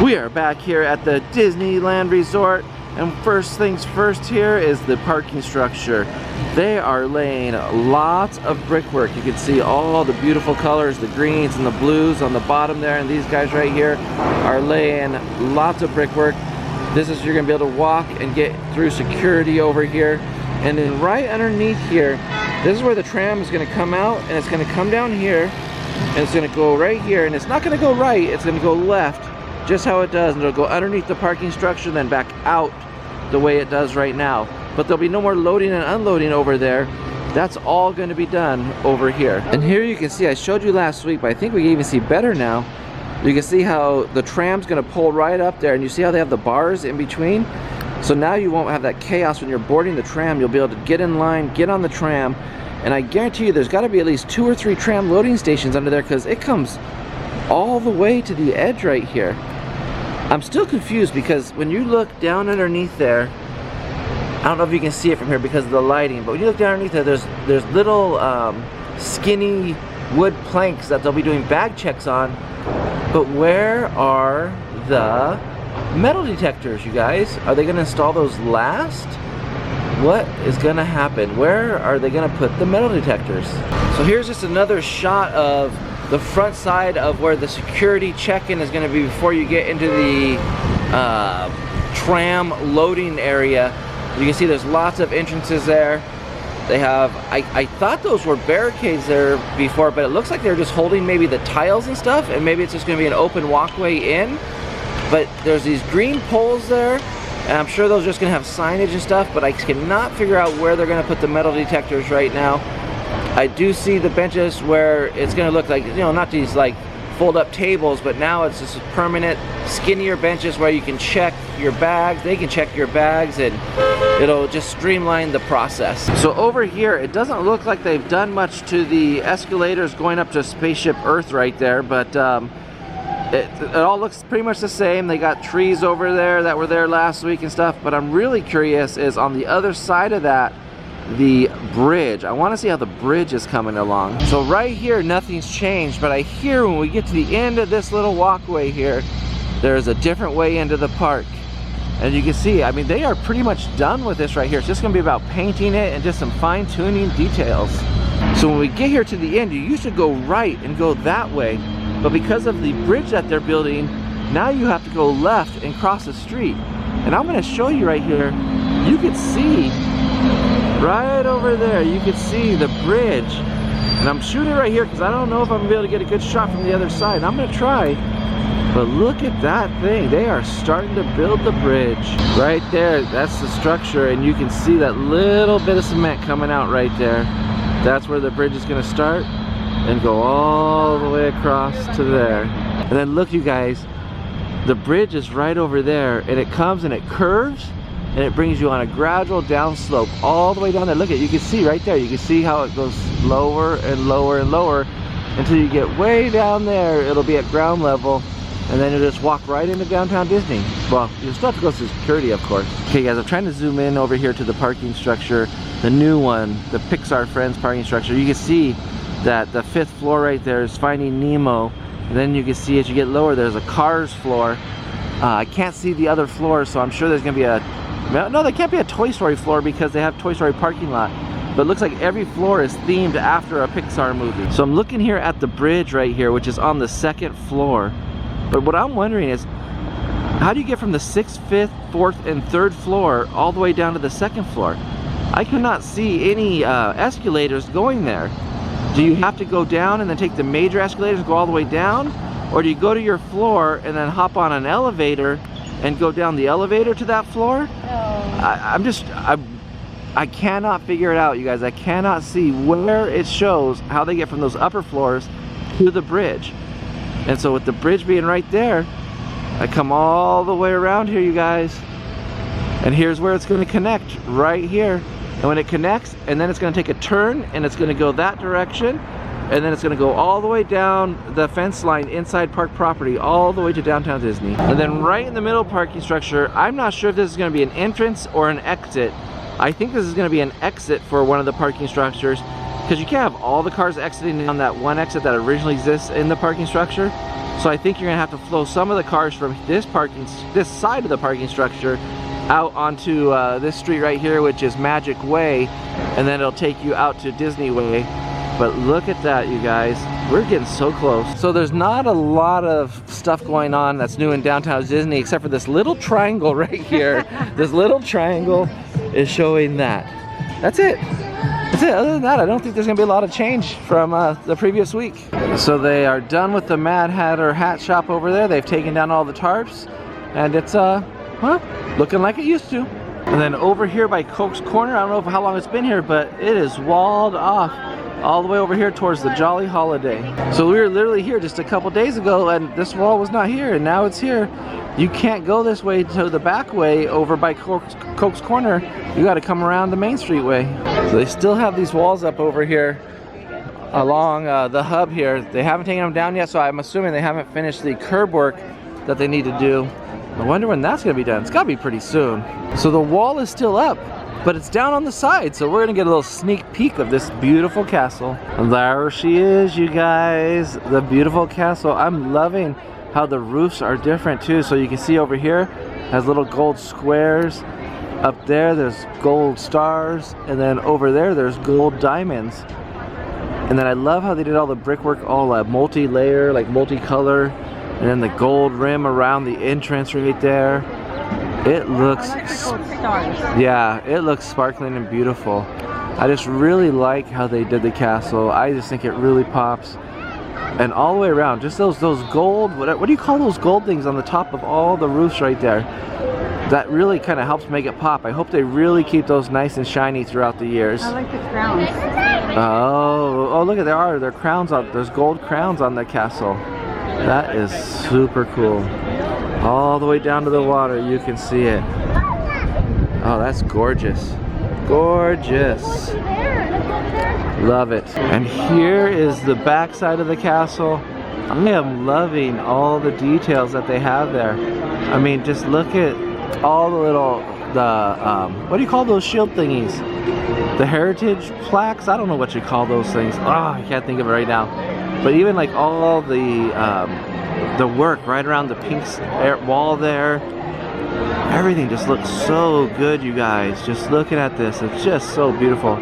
We are back here at the Disneyland Resort, and first things first here is the parking structure. They are laying lots of brickwork. You can see all the beautiful colors, the greens and the blues on the bottom there, and these guys right here are laying lots of brickwork. This is, you're gonna be able to walk and get through security over here. And then right underneath here, this is where the tram is gonna come out, and it's gonna come down here, and it's gonna go right here, and it's not gonna go right, it's gonna go left, just how it does, and it'll go underneath the parking structure, then back out the way it does right now. But there'll be no more loading and unloading over there. That's all going to be done over here. And here you can see, I showed you last week, but I think we can even see better now. You can see how the tram's going to pull right up there, and you see how they have the bars in between? So now you won't have that chaos when you're boarding the tram. You'll be able to get in line, get on the tram, and I guarantee you there's got to be at least 2 or 3 tram loading stations under there, because it comes all the way to the edge right here. I'm still confused because when you look down underneath there, I don't know if you can see it from here because of the lighting, but when you look down underneath there, there's little skinny wood planks that they'll be doing bag checks on. But where are the metal detectors, you guys? Are they going to install those last? What is going to happen? Where are they going to put the metal detectors? So here's just another shot of the front side of where the security check-in is going to be before you get into the tram loading area. You can see there's lots of entrances there. They have, I thought those were barricades there before, but it looks like they're just holding maybe the tiles and stuff, and maybe it's just going to be an open walkway in. But there's these green poles there, and I'm sure those are just going to have signage and stuff, but I cannot figure out where they're going to put the metal detectors right now. I do see the benches where it's going to look like, you know, not these like fold-up tables, but now it's just permanent, skinnier benches where you can check your bags, they can check your bags, and it'll just streamline the process. So over here, it doesn't look like they've done much to the escalators going up to Spaceship Earth right there, but it all looks pretty much the same. They got trees over there that were there last week and stuff, but I'm really curious is on the other side of that, the bridge. I want to see how the bridge is coming along. So right here, nothing's changed, but I hear when we get to the end of this little walkway here, there's a different way into the park. And you can see, I mean, they are pretty much done with this right here. It's just going to be about painting it and just some fine-tuning details. So when we get here to the end, you used to go right and go that way, but because of the bridge that they're building, now you have to go left and cross the street. And I'm going to show you right here, you can see right over there, you can see the bridge. And I'm shooting right here because I don't know if I'm going to be able to get a good shot from the other side. I'm going to try. But look at that thing. They are starting to build the bridge. Right there, that's the structure. And you can see that little bit of cement coming out right there. That's where the bridge is going to start and go all the way across to there. And then look, you guys, the bridge is right over there. And it comes and it curves. And it brings you on a gradual downslope all the way down there. Look at, you can see right there, you can see how it goes lower and lower and lower until you get way down there. It'll be at ground level, and then you'll just walk right into downtown Disney. Well, you'll still have to go through security, of course. Okay guys, I'm trying to zoom in over here to the parking structure, the new one, the Pixar Friends parking structure. You can see that the 5th floor right there is Finding Nemo, and then you can see as you get lower there's a Cars floor. I can't see the other floors, so I'm sure there's gonna be a, no, there can't be a Toy Story floor because they have Toy Story parking lot. But it looks like every floor is themed after a Pixar movie. So I'm looking here at the bridge right here, which is on the 2nd floor. But what I'm wondering is, how do you get from the 6th, 5th, 4th, and 3rd floor all the way down to the 2nd floor? I cannot see any escalators going there. Do you have to go down and then take the major escalators and go all the way down? Or do you go to your floor and then hop on an elevator and go down the elevator to that floor? I cannot figure it out, you guys. I cannot see where it shows how they get from those upper floors to the bridge. And so with the bridge being right there, I come all the way around here, you guys. And here's where it's going to connect, right here. And when it connects, and then it's going to take a turn, and it's going to go that direction. And then it's going to go all the way down the fence line inside park property all the way to downtown Disney. And then right in the middle parking structure, I'm not sure if this is going to be an entrance or an exit. I think this is going to be an exit for one of the parking structures, because you can't have all the cars exiting on that one exit that originally exists in the parking structure. So I think you're gonna have to flow some of the cars from this side of the parking structure out onto this street right here, which is Magic Way, and then it'll take you out to Disney Way. But look at that, you guys. We're getting so close. So there's not a lot of stuff going on that's new in downtown Disney, except for this little triangle right here. This little triangle is showing that. That's it. That's it. Other than that, I don't think there's gonna be a lot of change from the previous week. So they are done with the Mad Hatter hat shop over there. They've taken down all the tarps, and it's well, looking like it used to. And then over here by Coke's Corner, I don't know how long it's been here, but it is walled off all the way over here towards the Jolly Holiday. So we were literally here just a couple days ago, and this wall was not here, and now it's here. You can't go this way to the back way over by Coke's Corner. You got to come around the Main Street way. So they still have these walls up over here along the hub here. They haven't taken them down yet, so I'm assuming they haven't finished the curb work that they need to do. I wonder when that's going to be done. It's got to be pretty soon. So the wall is still up, but it's down on the side, so we're gonna get a little sneak peek of this beautiful castle. And there she is, you guys, the beautiful castle. I'm loving how the roofs are different too. So you can see over here has little gold squares. Up there there's gold stars, and then over there there's gold diamonds. And then I love how they did all the brickwork, all multi-layer, like multicolor, and then the gold rim around the entrance right there. It looks, yeah, it looks sparkling and beautiful. I just really like how they did the castle. I just think it really pops. And all the way around, just those gold, what do you call those gold things on the top of all the roofs right there? That really kind of helps make it pop. I hope they really keep those nice and shiny throughout the years. I like the crowns. Oh, look at their crowns on. There's gold crowns on the castle. That is super cool. All the way down to the water, you can see it. Oh, that's gorgeous. Gorgeous. Love it. And here is the back side of the castle. I am loving all the details that they have there. I mean, just look at all the little, what do you call those shield thingies? The heritage plaques? I don't know what you call those things. Oh, I can't think of it right now. But even like all the work right around the pink wall there, everything just looks so good, you guys. Just looking at this, it's just so beautiful.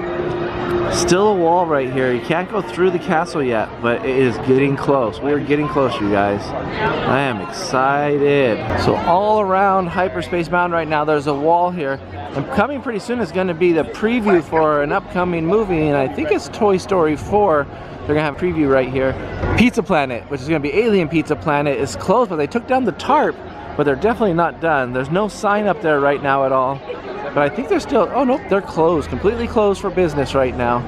Still a wall right here. You can't go through the castle yet, but it is getting close. We are getting close, you guys. I am excited. So all around Hyperspace Mountain right now, there's a wall here. And coming pretty soon is going to be the preview for an upcoming movie, and I think it's Toy Story 4. They're gonna have a preview right here. Pizza Planet, which is gonna be Alien Pizza Planet, is closed, but they took down the tarp, but they're definitely not done. There's no sign up there right now at all. But I think they're still, oh no, they're closed, completely closed for business right now.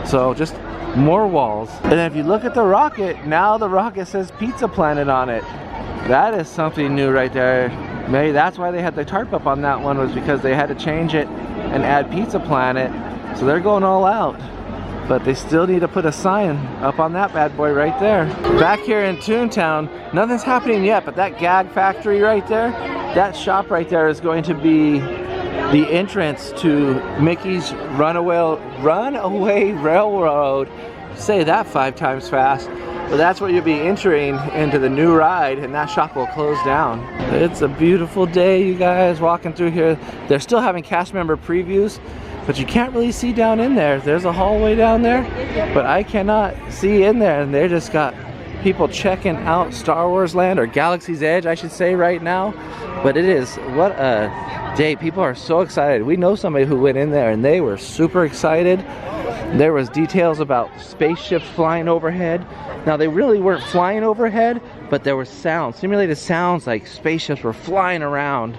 So just more walls. And then if you look at the rocket, now the rocket says Pizza Planet on it. That is something new right there. Maybe that's why they had the tarp up on that one, was because they had to change it and add Pizza Planet. So they're going all out. But they still need to put a sign up on that bad boy right there. Back here in Toontown, nothing's happening yet, but that gag factory right there, that shop right there is going to be the entrance to Mickey's Runaway Railroad. Say that 5 times fast. But that's where you'll be entering into the new ride, and that shop will close down. It's a beautiful day, you guys, walking through here. They're still having cast member previews, but you can't really see down in there. There's a hallway down there, but I cannot see in there, and they just got people checking out Star Wars Land, or Galaxy's Edge, I should say, right now. But it is, what a day. People are so excited. We know somebody who went in there, and they were super excited. There was details about spaceships flying overhead. Now, they really weren't flying overhead, but there was sound, simulated sounds like spaceships were flying around,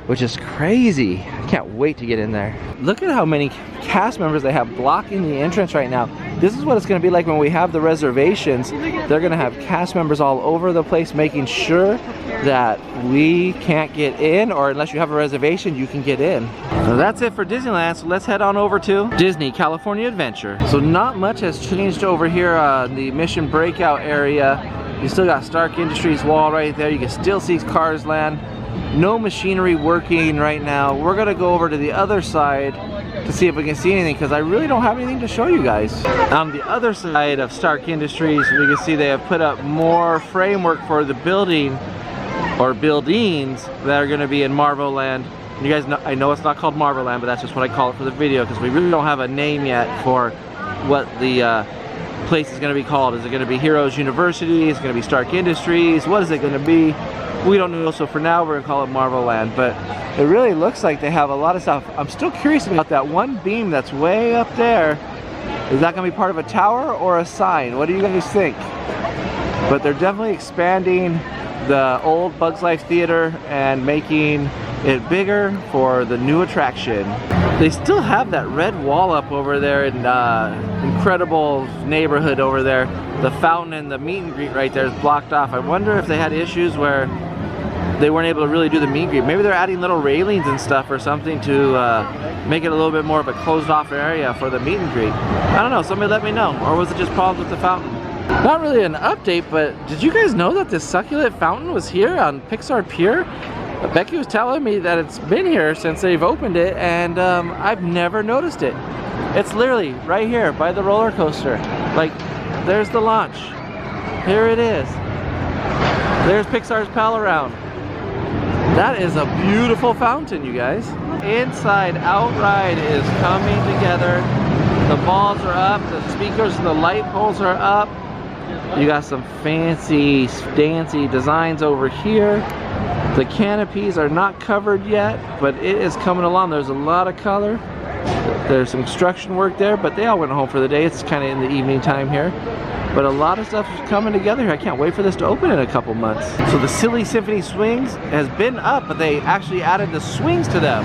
which is crazy. I can't wait to get in there. Look at how many cast members they have blocking the entrance right now. This is what it's going to be like when we have the reservations. They're going to have cast members all over the place making sure that we can't get in, or unless you have a reservation, you can get in. So that's it for Disneyland, so let's head on over to Disney California Adventure. So not much has changed over here in the Mission Breakout area. You still got Stark Industries wall right there. You can still see Cars Land. No machinery working right now. We're gonna go over to the other side to to see if we can see anything, because I really don't have anything to show you guys. On the other side of Stark Industries, we can see they have put up more framework for the building or buildings that are going to be in Marvel Land. You guys know, I know it's not called Marvel Land, but that's just what I call it for the video, because we really don't have a name yet for what the place is going to be called. Is it going to be Heroes University? Is it going to be Stark Industries? What is it going to be? We don't know, so for now we're going to call it Marvel Land. But it really looks like they have a lot of stuff. I'm still curious about that one beam that's way up there. Is that going to be part of a tower or a sign? What do you guys think? But they're definitely expanding the old Bugs Life Theater and making it bigger for the new attraction. They still have that red wall up over there in incredible neighborhood over there. The fountain and the meet and greet right there is blocked off. I wonder if they had issues where they weren't able to really do the meet and greet. Maybe they're adding little railings and stuff or something to make it a little bit more of a closed off area for the meet and greet. I don't know, somebody let me know. Or was it just problems with the fountain? Not really an update, but did you guys know that this Succulent Fountain was here on Pixar Pier? Becky was telling me that it's been here since they've opened it, and I've never noticed it. It's literally right here by the roller coaster. Like, there's the launch. Here it is. There's Pixar's Pal Around. That is a beautiful fountain, you guys. Inside Out ride is coming together. The balls are up, the speakers and the light poles are up. You got some fancy designs over here. The canopies are not covered yet, but it is coming along. There's a lot of color. There's some construction work there, but they all went home for the day. It's kind of in the evening time here. But a lot of stuff is coming together here. I can't wait for this to open in a couple months. So the Silly Symphony swings has been up, but they actually added the swings to them.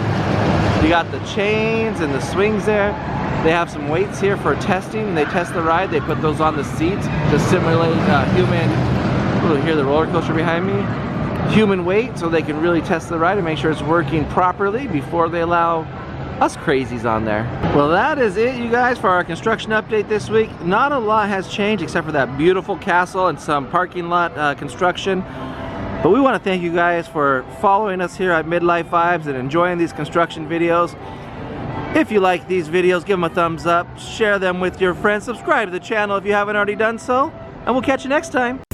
You got the chains and the swings there. They have some weights here for testing. When they test the ride, they put those on the seats to simulate human, ooh, hear the roller coaster behind me, human weight, so they can really test the ride and make sure it's working properly before they allow us crazies on there. Well, that is it, you guys, for our construction update this week. Not a lot has changed except for that beautiful castle and some parking lot construction. But we want to thank you guys for following us here at Midlife Vibes and enjoying these construction videos. If you like these videos, give them a thumbs up, share them with your friends, subscribe to the channel if you haven't already done so, and we'll catch you next time.